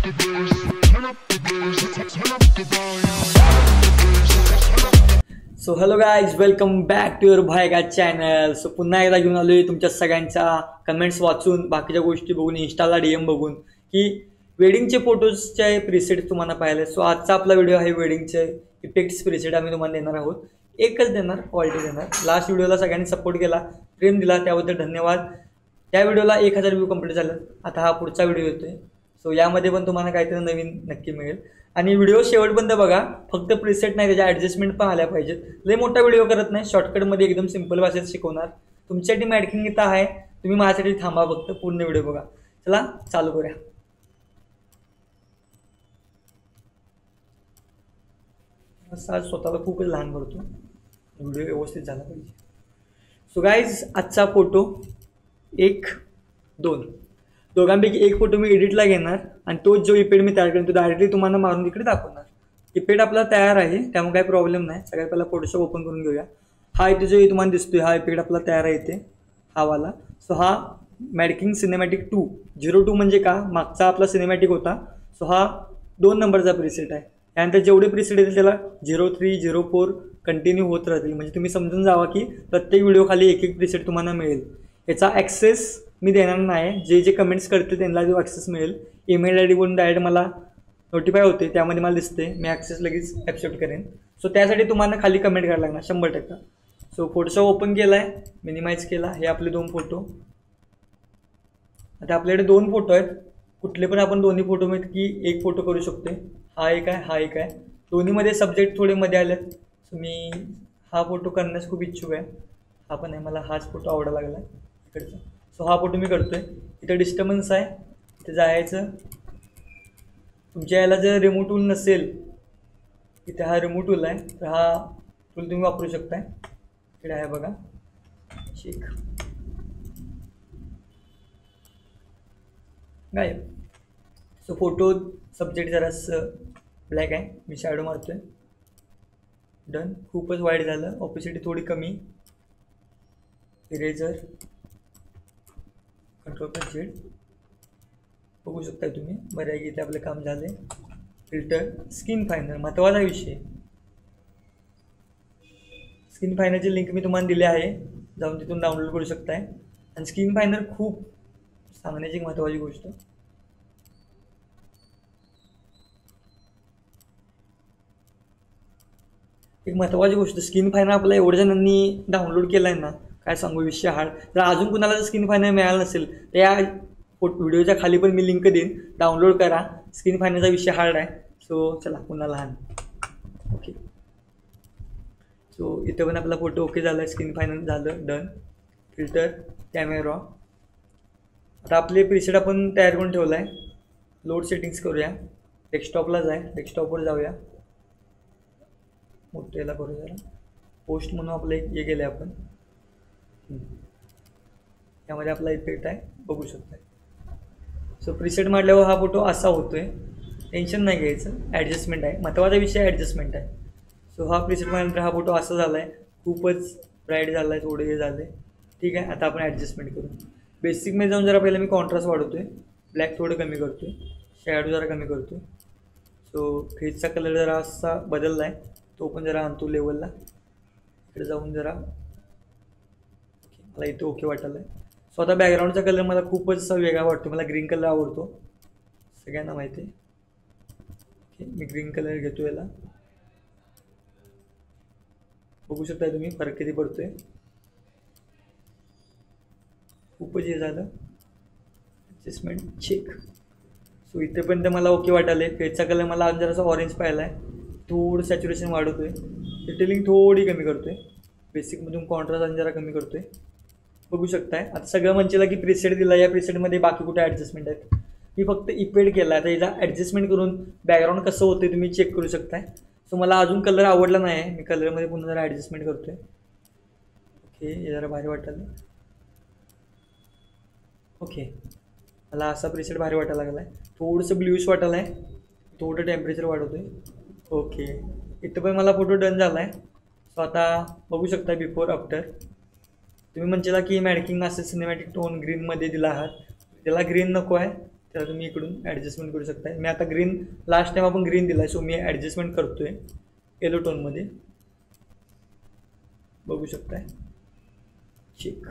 So hello guys, welcome back to your भाई का channel. So पुन्हा एकदा घेऊन आलो आहे तुमच्या सगळ्यांच्या कमेंट्स वाचून, बाकीच्या गोष्टी बघून, इंस्टाला DM बघून की वेडिंगचे फोटोजचे प्रीसेट तुम्हाला पाहिले. सो आजचा आपला व्हिडिओ आहे वेडिंगचे इफेक्ट्स प्रीसेट आम्ही तुम्हाला देणार आहोत. एकच देणार, क्वालिटी देणार. लास्ट व्हिडिओला सगळ्यांनी सपोर्ट केला, प्रेम दिला, त्याबद्दल धन्यवाद. त्या व्हिडिओला 1000 व्ह्यू कंप्लीट झालं. आता हा पुढचा व्हिडिओ येतोय. सो यामध्ये पण तुम्हाला काहीतरी नवीन नक्की मिळेल. आणि व्हिडिओ शेवटपर्यंत बघा. फक्त प्रीसेट नाही, त्याच्या ॲडजस्टमेंट पण आल्या पाहिजेत. लय मोठा व्हिडिओ करत नाही, शॉर्टकटमध्ये एकदम सिंपल भाषेत शिकवणार. तुमच्यासाठी मॅडकिंग इथं आहे, तुम्ही माझ्यासाठी थांबा, फक्त पूर्ण व्हिडिओ बघा. चला चालू करूया. असा स्वतःला खूपच लहान करतो, व्हिडिओ व्यवस्थित झाला पाहिजे. सो गाईज, आजचा फोटो 1, 2 दोघांपैकी एक फोटो मी एडिटला घेणार आणि तोच जो इफेक्ट मी तयार करेन तो डायरेक्टली तुम्हाला मारून तिकडे दाखवणार. इफेक्ट आपला तयार आहे, त्यामुळे काही प्रॉब्लेम नाही. सगळ्यात पहिला फोटोशॉप ओपन करून घेऊया. हा इथे जो तुम्हाला दिसतोय हा इफेक्ट आपला तयार आहे इथे, हा वाला. सो हा मॅडकिंग सिनेमॅटिक 202 म्हणजे का, मागचा आपला सिनेमॅटिक होता. सो हा 2 नंबरचा प्रीसेट आहे. त्यानंतर जेवढे प्रीसेट येतील त्याला 03, 04 कंटिन्यू होत राहतील. म्हणजे तुम्ही समजून जावा की प्रत्येक व्हिडिओ खाली एक एक प्रीसेट तुम्हाला मिळेल. याचा ॲक्सेस मी देणार नाही. जे जे कमेंट्स करतील त्यांना जो ॲक्सेस मिळेल, ईमेल ID वरून डायरेक्ट मला नोटिफाय होते, त्यामध्ये मला दिसते, मी ॲक्सेस लगेच ॲक्सेप्ट करेन. सो त्यासाठी तुम्हाला खाली कमेंट करायला लागणार 100%. सो फोटोशॉप ओपन केला आहे, मिनिमाइज केला. हे आपले 2 फोटो. आता आपल्याकडे 2 फोटो आहेत. कुठले पण आपण दोन्ही फोटोमध्ये की एक फोटो करू शकतो. हा एक आहे, हा एक आहे. दोन्हीमध्ये सब्जेक्ट थोडे मध्ये आलेत. सो मी हा फोटो करण्यास खूप इच्छुक आहे. हा पण आहे, मला हाच फोटो आवडायला लागला इकडचा. सो हा फोटो मी करतोय. इथं डिस्टर्बन्स आहे, इथे जायचं. तुमच्या याला जर रिमूव्ह टूल नसेल, इथे हा रिमूव्ह टूल आहे, तर हा टूल तुम्ही वापरू शकताय. इकडे आहे बघा, ठीक. गायब. सो फोटो सब्जेक्ट जरासं ब्लॅक आहे, मी शॅडो मारतोय. डन. खूपच वाईट झालं, ऑपोसिटी थोडी कमी. इरेजर, Ctrl+Z बघू शकता तुम्ही. बऱ्यापैकी इथे आपलं काम झाले. फिल्टर, स्किन फायनर, महत्त्वाचा विषय. स्किन फायनरची लिंक मी तुम्हाला दिली आहे, जाऊन तिथून डाउनलोड करू शकताय. आणि स्किन फायनर खूप सांगण्याची महत्त्वाची गोष्ट. एक महत्त्वाची गोष्ट, स्किन फायनर आपला एवढ्या जणांनी डाउनलोड केला आहे ना, काय सांगू, विषय हार्ड. जर अजून कुणाला जर स्किन फायनर मिळालं नसेल तर या व्हिडिओच्या खाली पण मी लिंक देईन, डाउनलोड करा. स्किन फायनरचा विषय हार्ड आहे. सो चला पुन्हा लहान. ओके. सो इथं पण आपला फोटो ओके झाला आहे, स्किन फायनर झालं. डन. Filter, camera. आता आपले प्रीसेट आपण तयार करून ठेवला आहे. लोड सेटिंग्स करूया. डेस्कटॉपलाच आहे, डेस्कटॉपवर जाऊया. मोठं याला करू जरा. पोस्ट म्हणून आपलं एक हे गेलं आपण. यामध्ये आपला इफेक्ट आहे, बघू शकता. सो प्रीसेट मारल्यावर हा फोटो असा होतोय. टेन्शन नाही घ्यायचं, ॲडजस्टमेंट आहे. महत्त्वाचा विषय ॲडजस्टमेंट आहे. सो हा प्रीसेट मारल्यानंतर हा फोटो असा झाला आहे, खूपच ब्राईट झाला आहे, थोडे हे झाले. ठीक आहे, आता आपण ॲडजस्टमेंट करू. बेसिकमध्ये जाऊन जरा पहिलं मी कॉन्ट्रास्ट वाढवतोय, ब्लॅक थोडं कमी करतोय, शॅडो जरा कमी करतोय. सो फेसचा कलर जरा असा बदलला आहे, तो पण जरा आणतो लेवलला. इकडे जाऊन जरा मला इथं ओके वाटायला आहे. सो आता बॅकग्राऊंडचा कलर मला खूपच असा वेगळा वाटतो. मला ग्रीन कलर आवडतो, सगळ्यांना माहिती आहे. ओके, मी ग्रीन कलर घेतो. याला बघू शकता तुम्ही फरक किती पडतोय. खूपच हे झालं. Adjustment check. सो इथेपर्यंत मला ओके वाटायला आहे. फेसचा कलर मला अजून जरासा ऑरेंज पाहिला आहे. थोडं सॅच्युरेशन वाढवतोय, डिटेलिंग थोडी कमी करतोय, बेसिकमधून कॉन्ट्रास्ट आणि जरा कमी करतोय. बघू शकताय. आता सगळं म्हणशीला की प्रीसेट दिला, या प्रीसेटमध्ये बाकी कुठे ॲडजस्टमेंट आहेत. मी फक्त इफेक्ट केला आहे. तर याचा ॲडजस्टमेंट करून बॅकग्राऊंड कसं होतं तुम्ही चेक करू शकताय. सो मला अजून कलर आवडला नाही आहे, मी कलरमध्ये पुन्हा जरा ॲडजस्टमेंट करतोय. ओके, हे जरा भारी वाटायला. ओके, मला असा प्रीसेट भारी वाटायला लागला आहे. थोडंसं ब्ल्यूश वाटायला आहे, थोडं टेम्परेचर वाढवतोय. ओके, इथं पण मला फोटो डन झाला आहे. सो आता बघू शकता बिफोर आफ्टर. तुम्ही म्हणशीला की मॅडकिंग असं सिनेमॅटिक टोन ग्रीनमध्ये दिला आहात, त्याला ग्रीन नको आहे, त्याला तुम्ही इकडून ॲडजस्टमेंट करू शकता. मी आता ग्रीन, लास्ट टाइम आपण ग्रीन दिला आहे, सो मी ॲडजस्टमेंट करतोय येलो टोनमध्ये, बघू शकताय. चेक.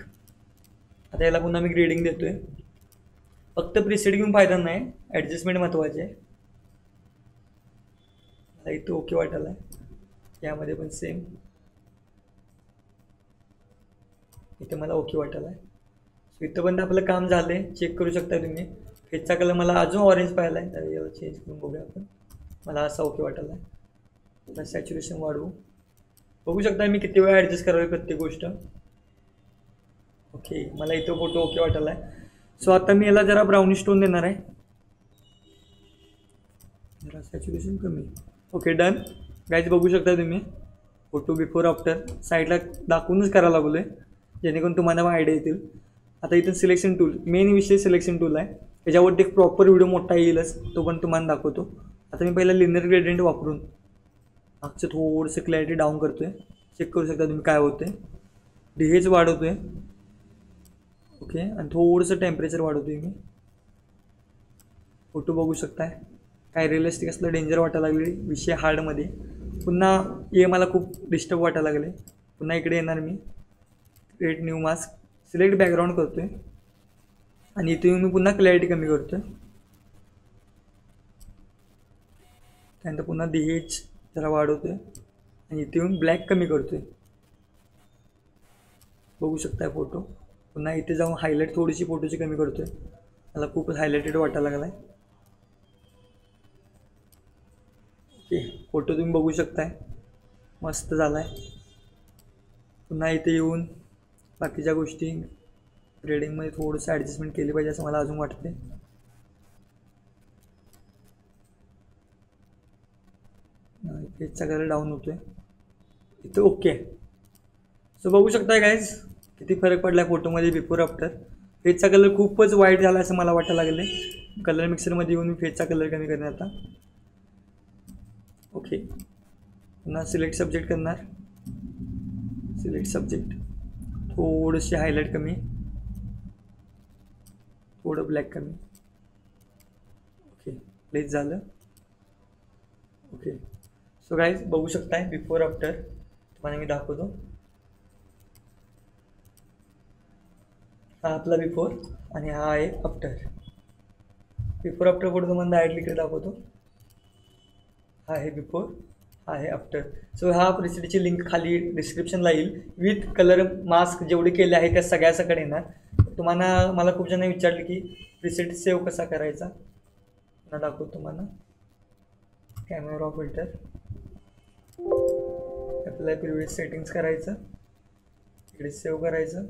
आता याला पुन्हा मी ग्रेडिंग देतोय. फक्त प्रीसेट घेऊन फायदा नाही, ॲडजस्टमेंट महत्त्वाचे आहे. मला इथं ओके वाटायला आहे, यामध्ये पण सेम, इथं मला ओके वाटायला आहे. सो इथं पण आपलं काम झालं आहे, चेक करू शकता तुम्ही. फेसचा कलर मला अजून ऑरेंज पाहिला आहे, तर याला चेंज करून बघूया आपण. मला असा ओके वाटायला आहे. तर सॅच्युरेशन वाढवू, बघू शकता मी किती वेळा ॲडजस्ट करावे प्रत्येक गोष्ट. ओके, मला इथं फोटो ओके वाटायला आहे. सो आता मी याला जरा ब्राउनिश टोन देणार आहे, जरा सॅच्युरेशन कमी. Okay, done. गाईज बघू शकता तुम्ही फोटो बिफोर आफ्टर साईडला दाखवूनच करायला लागलो आहे, जेणेकरून तुम्हाला पण आयडिया येतील. आता इथून सिलेक्शन टूल, मेन विषय सिलेक्शन टूल आहे, त्याच्यावरती एक प्रॉपर व्हिडिओ मोठा येईलच, तो पण तुम्हाला दाखवतो. आता मी पहिला लिनियर ग्रेडियंट वापरून मागचं थोडंसं क्लॅरिटी डाऊन करतो आहे, चेक करू शकता तुम्ही काय होतं आहे. डीएच वाढवतो आहे. ओके, आणि थोडंसं टेम्परेचर वाढवतो आहे मी. फोटो बघू शकताय काय रिअलिस्टिक असलं डेंजर वाटायला लागले, विषय हार्डमध्ये. पुन्हा हे मला खूप डिस्टर्ब वाटायला लागले. पुन्हा इकडे येणार मी, create new mask, select background करतो आहे, आणि इथे मी पुन्हा क्लॅरिटी कमी करतो आहे. त्यानंतर पुन्हा डीएच जरा वाढवतो आहे, आणि इथे येऊन ब्लॅक कमी करतो आहे. बघू शकताय फोटो. पुन्हा इथे जाऊन हायलाईट थोडीशी फोटोची कमी करतो आहे, मला खूपच हायलाइटेड वाटायला लागला आहे. ओके, फोटो तुम्ही बघू शकताय मस्त झाला आहे. पुन्हा इथे येऊन बाकीच्या गोष्टी ग्रेडिंगमध्ये थोडंसं ॲडजस्टमेंट केली पाहिजे असं मला अजून वाटते. पेजचा कलर डाऊन होतो आहे इथं. ओके, सो बघू शकताय गाईज किती फरक पडला आहे फोटोमध्ये बिफोर आफ्टर. फेसचा कलर खूपच वाईट झाला असं मला वाटायला लागले. कलर मिक्सरमध्ये येऊन मी फेसचा कलर कमी करणार आता. ओके, पुन्हा सिलेक्ट सब्जेक्ट करणार, सिलेक्ट सब्जेक्ट, थोडीशी हायलाईट कमी, थोडं ब्लॅक कमी. ओके, प्लेस झालं. ओके, सो गाईज बघू शकताय बिफोर आफ्टर तुम्हाला मी दाखवतो. हा आपला बिफोर आणि हा आहे आफ्टर. बिफोर आफ्टर फोटो तुम्हाला डायरेक्टली इकडे दाखवतो. हा आहे बिफोर, हा आहे आफ्टर. सो हा प्रिसेटची लिंक खाली डिस्क्रिप्शनला येईल विथ कलर मास्क जेवढे केले आहे त्या सगळ्याकडे येणार. तुम्हाला मला खूप जण विचारले की प्रिसेट सेव्ह कसा करायचा, ना दाखवतो तुम्हाला. कॅमेरा फिल्टर, आपल्याला प्रिव्हियस सेटिंग्स करायचं, इकडे सेव्ह करायचं,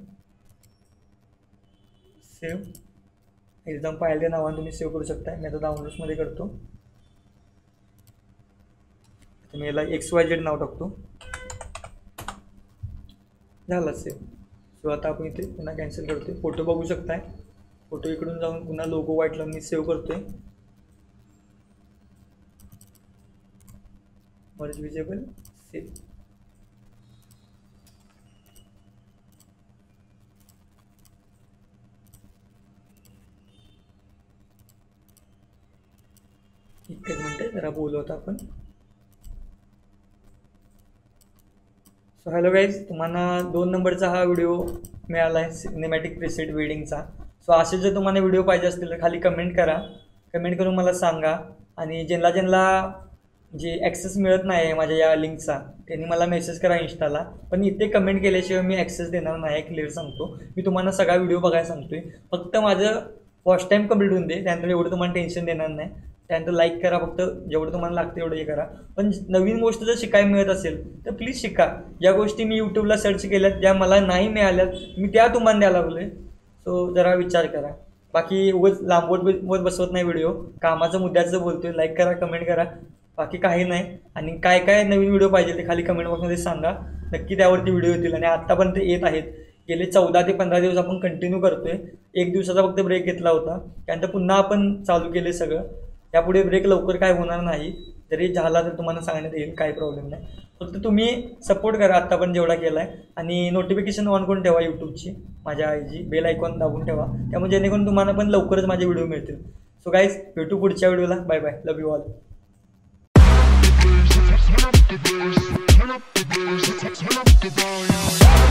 सेव्ह एकदम पाहिजे नावाने तुम्ही सेव्ह करू शकता. मी आता डाउनलोड्समध्ये करतो. मी याला XYZ नाव टाकतो, झाला सेव्ह. सो आता आपण इथे पुन्हा कॅन्सल करतो. फोटो बघू शकताय, फोटो इकडून जाऊन पुन्हा लोगो व्हाईटला मी सेव्ह करतोय. Merge visible, save. एकच मिनटं जरा बोलवतो आपण. सो हॅलो गाईज, तुम्हाला 2 नंबरचा हा व्हिडिओ मिळाला आहे सिनेमॅटिक प्रीसेट वेडिंगचा. सो असे जर तुम्हाला व्हिडिओ पाहिजे असतील तर खाली कमेंट करा, कमेंट करून मला सांगा. आणि ज्यांना जे ॲक्सेस मिळत नाही आहे माझ्या या लिंकचा त्यांनी मला मेसेज करा इंस्टाला. पण इथे कमेंट केल्याशिवाय मी ॲक्सेस देणार नाही, क्लिअर सांगतो. मी तुम्हाला सगळा व्हिडिओ बघायला सांगतोय. फक्त माझं फर्स्ट टाईम कंप्लीट होऊन दे, त्यानंतर एवढं तुम्हाला टेन्शन देणार नाही. त्यानंतर लाईक करा, फक्त जेवढं तुम्हाला लागतं एवढं हे करा. पण नवीन गोष्ट जर शिकायला मिळत असेल तर प्लीज शिका. ज्या गोष्टी मी यूट्यूबला सर्च केल्यात ज्या मला नाही मिळाल्यात मी त्या तुम्हाला द्यायला लागलो आहे. सो जरा विचार करा. बाकी उगाच लांबवत बसवत नाही व्हिडिओ, कामाचं मुद्द्याचं बोलतोय. लाईक करा, कमेंट करा, बाकी काही नाही. आणि काय काय नवीन व्हिडिओ पाहिजे ते खाली कमेंट बॉक्समध्ये सांगा, नक्की त्यावरती व्हिडिओ येतील. आणि आत्तापर्यंत येत आहेत. गेले 14 ते 15 दिवस आपण कंटिन्यू करतोय. 1 दिवसाचा फक्त ब्रेक घेतला होता, त्यानंतर पुन्हा आपण चालू केले सगळं. यापुढे ब्रेक लवकर काय होणार नाही, जरी झाला तर तुम्हाला सांगण्यात येईल, काही प्रॉब्लेम नाही. फक्त तुम्ही सपोर्ट करा आत्ता पण जेवढा केला आहे. आणि नोटिफिकेशन ऑन करून ठेवा यूट्यूबची, माझ्या आयची बेल आयकॉन दाबून ठेवा, त्यामुळे जेणेकरून तुम्हाला पण लवकरच माझे व्हिडिओ मिळतील. सो गाईज भेटू पुढच्या व्हिडिओला. Bye bye. Love you all. Turn up the bass, turn up the volume.